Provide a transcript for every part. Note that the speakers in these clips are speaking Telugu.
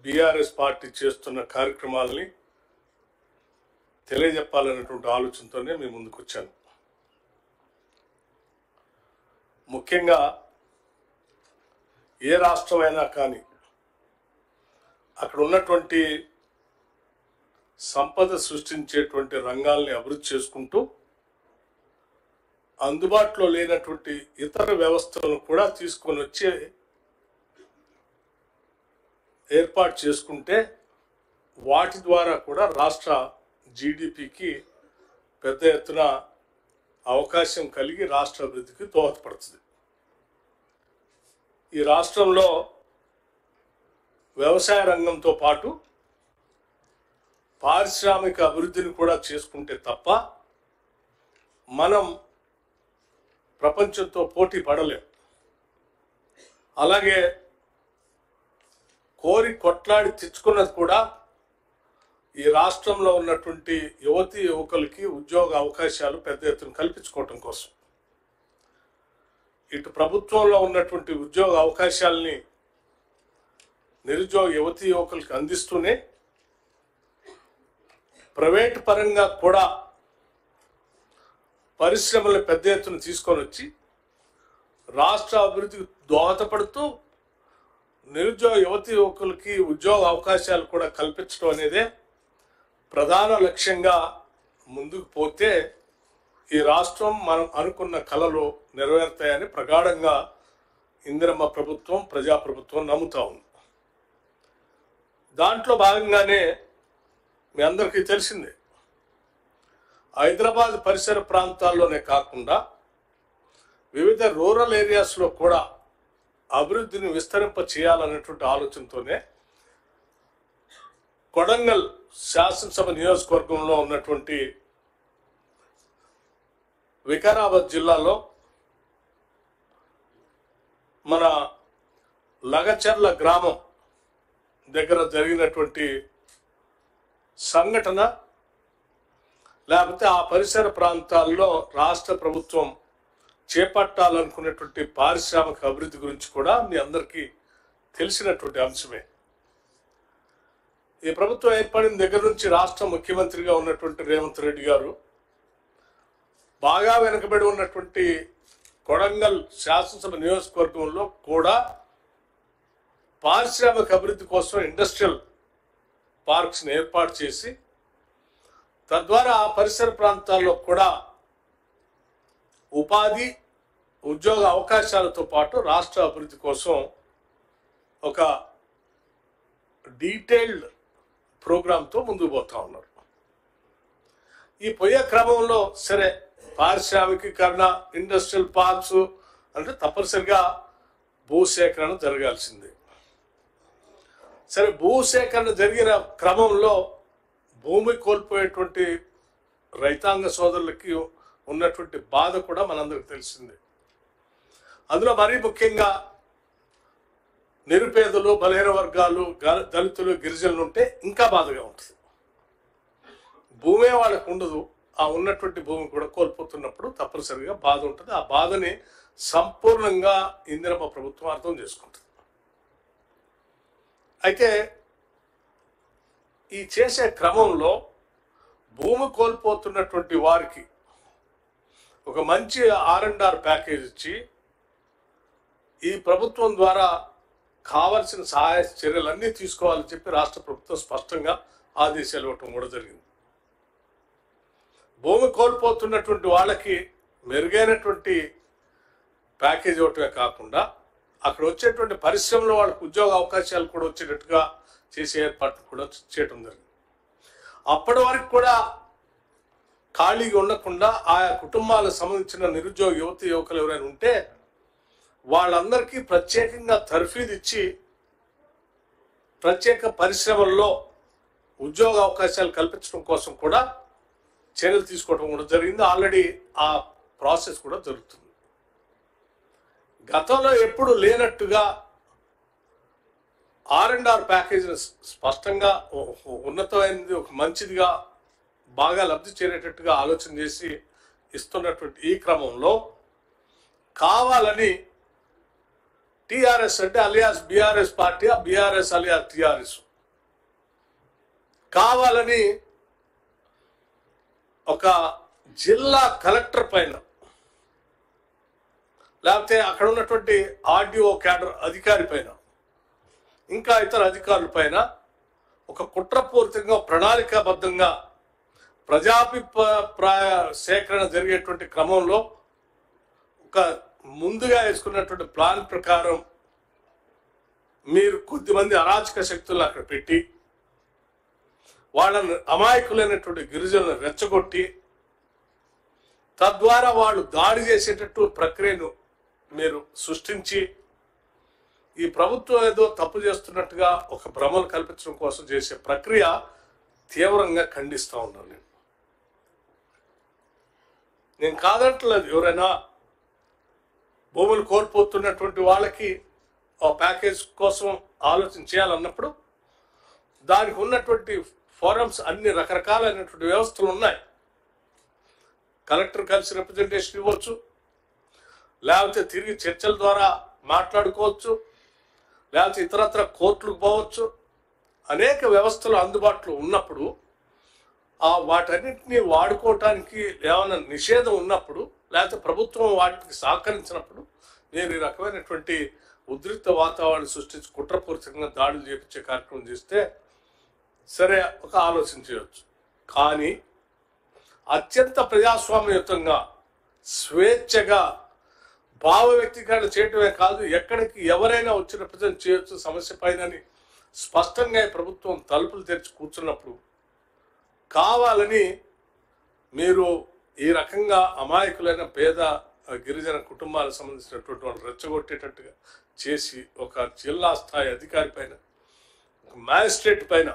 బీఆర్ఎస్ పార్టీ చేస్తున్న కార్యక్రమాలని తెలియజెప్పాలనేటువంటి ఆలోచనతోనే మీ ముందుకు వచ్చాను. ముఖ్యంగా ఏ రాష్ట్రమైనా కానీ అక్కడ ఉన్నటువంటి సంపద సృష్టించేటువంటి రంగాల్ని అభివృద్ధి చేసుకుంటూ అందుబాటులో లేనటువంటి ఇతర వ్యవస్థలను కూడా తీసుకొని వచ్చి ఏర్పాటు చేసుకుంటే వాటి ద్వారా కూడా రాష్ట్ర జీడిపికి పెద్ద ఎత్తున అవకాశం కలిగి రాష్ట్ర అభివృద్ధికి దోహదపడుతుంది. ఈ రాష్ట్రంలో వ్యవసాయ రంగంతో పాటు పారిశ్రామిక అభివృద్ధిని కూడా చేసుకుంటే తప్ప మనం ప్రపంచంతో పోటీ పడలేం. అలాగే కోరి కొట్లాడి తెచ్చుకున్నది కూడా ఈ రాష్ట్రంలో ఉన్నటువంటి యువతీ యువకులకి ఉద్యోగ అవకాశాలు పెద్ద ఎత్తున కల్పించుకోవటం కోసం. ఇటు ప్రభుత్వంలో ఉన్నటువంటి ఉద్యోగ అవకాశాలని నిరుద్యోగ యువతీ యువకులకి అందిస్తూనే ప్రైవేటు పరంగా కూడా పరిశ్రమలు పెద్ద ఎత్తున తీసుకొని వచ్చి రాష్ట్ర అభివృద్ధికి దోహదపడుతూ నిరుద్యోగ యువతీ యువకులకి ఉద్యోగ అవకాశాలు కూడా కల్పించడం అనేదే ప్రధాన లక్ష్యంగా ముందుకు పోతే ఈ రాష్ట్రం మనం అనుకున్న కలలు నెరవేరుతాయని ప్రగాఢంగా ఇందిరమ్మ ప్రభుత్వం ప్రజాప్రభుత్వం నమ్ముతా ఉంది. దాంట్లో భాగంగానే మీ అందరికీ తెలిసిందే, హైదరాబాద్ పరిసర ప్రాంతాల్లోనే కాకుండా వివిధ రూరల్ ఏరియాస్లో కూడా అభివృద్ధిని విస్తరింప చేయాలనేటువంటి ఆలోచనతోనే కొడంగల్ శాసనసభ నియోజకవర్గంలో ఉన్నటువంటి వికారాబాద్ జిల్లాలో మన లగచర్ల గ్రామం దగ్గర జరిగినటువంటి సంఘటన, లేకపోతే ఆ పరిసర ప్రాంతాల్లో రాష్ట్ర ప్రభుత్వం చేపట్టాలనుకున్నటువంటి పారిశ్రామిక అభివృద్ధి గురించి కూడా మీ అందరికీ తెలిసినటువంటి అంశమే. ఈ ప్రభుత్వం ఏర్పడిన దగ్గర నుంచి రాష్ట్ర ముఖ్యమంత్రిగా ఉన్నటువంటి రేవంత్ రెడ్డి గారు బాగా వెనుకబడి ఉన్నటువంటి కొడంగల్ శాసనసభ నియోజకవర్గంలో కూడా పారిశ్రామిక అభివృద్ధి కోసం ఇండస్ట్రియల్ పార్క్స్ని ఏర్పాటు చేసి తద్వారా ఆ పరిసర ప్రాంతాల్లో కూడా ఉపాధి ఉద్యోగ అవకాశాలతో పాటు రాష్ట్ర అభివృద్ధి కోసం ఒక డీటెయిల్డ్ ప్రోగ్రాంతో ముందుకు పోతా ఉన్నారు. ఈ పోయే క్రమంలో సరే పారిశ్రామికీకరణ, ఇండస్ట్రియల్ పార్క్స్ అంటే తప్పనిసరిగా భూసేకరణ జరగాల్సిందే. సరే, భూసేకరణ జరిగిన క్రమంలో భూమి కోల్పోయేటువంటి రైతాంగ సోదరులకి ఉన్నటువంటి బాధ కూడా మనందరికి తెలిసిందే. అందులో మరీ ముఖ్యంగా నిరుపేదలు, బలహీన వర్గాలు, దళితులు, గిరిజనులు ఉంటే ఇంకా బాధగా ఉంటుంది. భూమే వాళ్ళకు ఉండదు, ఆ ఉన్నటువంటి భూమి కూడా కోల్పోతున్నప్పుడు తప్పనిసరిగా బాధ ఉంటుంది. ఆ బాధని సంపూర్ణంగా ఇందిరమ్మ ప్రభుత్వం అర్థం చేసుకుంటుంది. అయితే ఈ చేసే క్రమంలో భూమి కోల్పోతున్నటువంటి వారికి ఒక మంచి R&R ప్యాకేజ్ ఇచ్చి ఈ ప్రభుత్వం ద్వారా కావలసిన సహాయ చర్యలన్నీ తీసుకోవాలని చెప్పి రాష్ట్ర ప్రభుత్వం స్పష్టంగా ఆదేశాలు ఇవ్వటం కూడా జరిగింది. భూమి కోల్పోతున్నటువంటి వాళ్ళకి మెరుగైనటువంటి ప్యాకేజ్ ఇవ్వటమే కాకుండా అక్కడ వచ్చేటువంటి పరిశ్రమలో వాళ్ళకి ఉద్యోగ అవకాశాలు కూడా వచ్చేటట్టుగా చేసే ఏర్పాట్లు కూడా చేయటం జరిగింది. అప్పటి వరకు కూడా ఖాళీగా ఉండకుండా ఆయా కుటుంబాలకు సంబంధించిన నిరుద్యోగ యువతీ యువకులు ఎవరైనా ఉంటే వాళ్ళందరికీ ప్రత్యేకంగా తర్ఫీదు ఇచ్చి ప్రత్యేక పరిశ్రమల్లో ఉద్యోగ అవకాశాలు కల్పించడం కోసం కూడా చర్యలు తీసుకోవడం కూడా జరిగింది. ఆల్రెడీ ఆ ప్రాసెస్ కూడా జరుగుతుంది. గతంలో ఎప్పుడు లేనట్టుగా R&R ప్యాకేజ్ స్పష్టంగా ఉన్నతమైనది, ఒక మంచిదిగా బాగా లబ్ధి చేరేటట్టుగా ఆలోచన చేసి ఇస్తున్నటువంటి ఈ క్రమంలో కావాలని టీఆర్ఎస్ అంటే alias BRS party, BRS alias TRS కావాలని ఒక జిల్లా కలెక్టర్ పైన లేకపోతే అక్కడ ఉన్నటువంటి ఆర్డీఓ క్యాడర్ అధికారి పైన ఇంకా ఇతర అధికారుల పైన ఒక కుట్రపూరితంగా ప్రణాళికాబద్ధంగా ప్రజాభిప్రాయ సేకరణ జరిగేటువంటి క్రమంలో ఒక ముందుగా వేసుకున్నటువంటి ప్లాన్ ప్రకారం మీరు కొద్దిమంది అరాచక శక్తులను అక్కడ పెట్టి వాళ్ళని అమాయకులైనటువంటి గిరిజనులను రెచ్చగొట్టి తద్వారా వాళ్ళు దాడి చేసేటట్టు ప్రక్రియను మీరు సృష్టించి ఈ ప్రభుత్వం ఏదో తప్పు చేస్తున్నట్టుగా ఒక భ్రమలు కల్పించడం కోసం చేసే ప్రక్రియ తీవ్రంగా ఖండిస్తూ ఉన్నాను. నేను కాదంటలేదు, ఎవరైనా భూములు కోల్పోతున్నటువంటి వాళ్ళకి ఆ ప్యాకేజ్ కోసం ఆలోచన చేయాలన్నప్పుడు దానికి ఉన్నటువంటి ఫోరమ్స్ అన్ని రకరకాలైనటువంటి వ్యవస్థలు ఉన్నాయి. కలెక్టర్ కలిసి రిప్రజెంటేషన్ ఇవ్వచ్చు, లేకపోతే తిరిగి చర్చల ద్వారా మాట్లాడుకోవచ్చు, లేకపోతే ఇతరత్ర కోర్టులకు పోవచ్చు. అనేక వ్యవస్థలు అందుబాటులో ఉన్నప్పుడు వాటన్నిటిని వాడుకోవటానికి ఏమైనా నిషేధం ఉన్నప్పుడు లేకపోతే ప్రభుత్వం వాటికి సహకరించినప్పుడు నేను ఈ రకమైనటువంటి ఉద్రిక్త వాతావరణం సృష్టించి కుట్రపూరితంగా దాడులు చేపించే కార్యక్రమం చేస్తే సరే ఒక ఆలోచన చేయవచ్చు. కానీ అత్యంత ప్రజాస్వామ్యయుతంగా స్వేచ్ఛగా భావ వ్యక్తీకరణ చేయటమే కాదు, ఎక్కడికి ఎవరైనా వచ్చి రిప్రజెంట్ చేయొచ్చు సమస్య పైనని స్పష్టంగా ప్రభుత్వం తలుపులు తెరిచి కూర్చున్నప్పుడు కావాలని మీరు ఈ రకంగా అమాయకులైన పేద గిరిజన కుటుంబాలకు సంబంధించినటువంటి వాళ్ళు రెచ్చగొట్టేటట్టుగా చేసి ఒక జిల్లా స్థాయి అధికారి పైన ఒక మ్యాజిస్ట్రేట్ పైన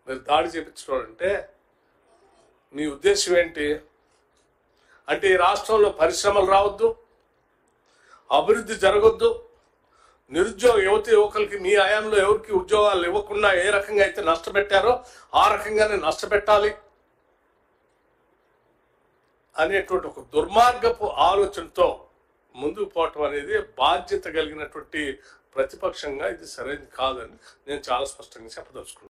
మీరు దాడి చేపించడం అంటే మీ ఉద్దేశం ఏంటి? అంటే ఈ రాష్ట్రంలో పరిశ్రమలు రావద్దు, అభివృద్ధి జరగొద్దు, నిరుద్యోగ యువకులకి మీ హయాంలో ఎవరికి ఉద్యోగాలు ఇవ్వకుండా ఏ రకంగా అయితే నష్టపెట్టారో ఆ రకంగానే నష్టపెట్టాలి అనేటువంటి ఒక దుర్మార్గపు ఆలోచనతో ముందుకు పోవటం అనేది బాధ్యత కలిగినటువంటి ప్రతిపక్షంగా ఇది సరైనది కాదని నేను చాలా స్పష్టంగా చెప్పదలుచుకున్నాను.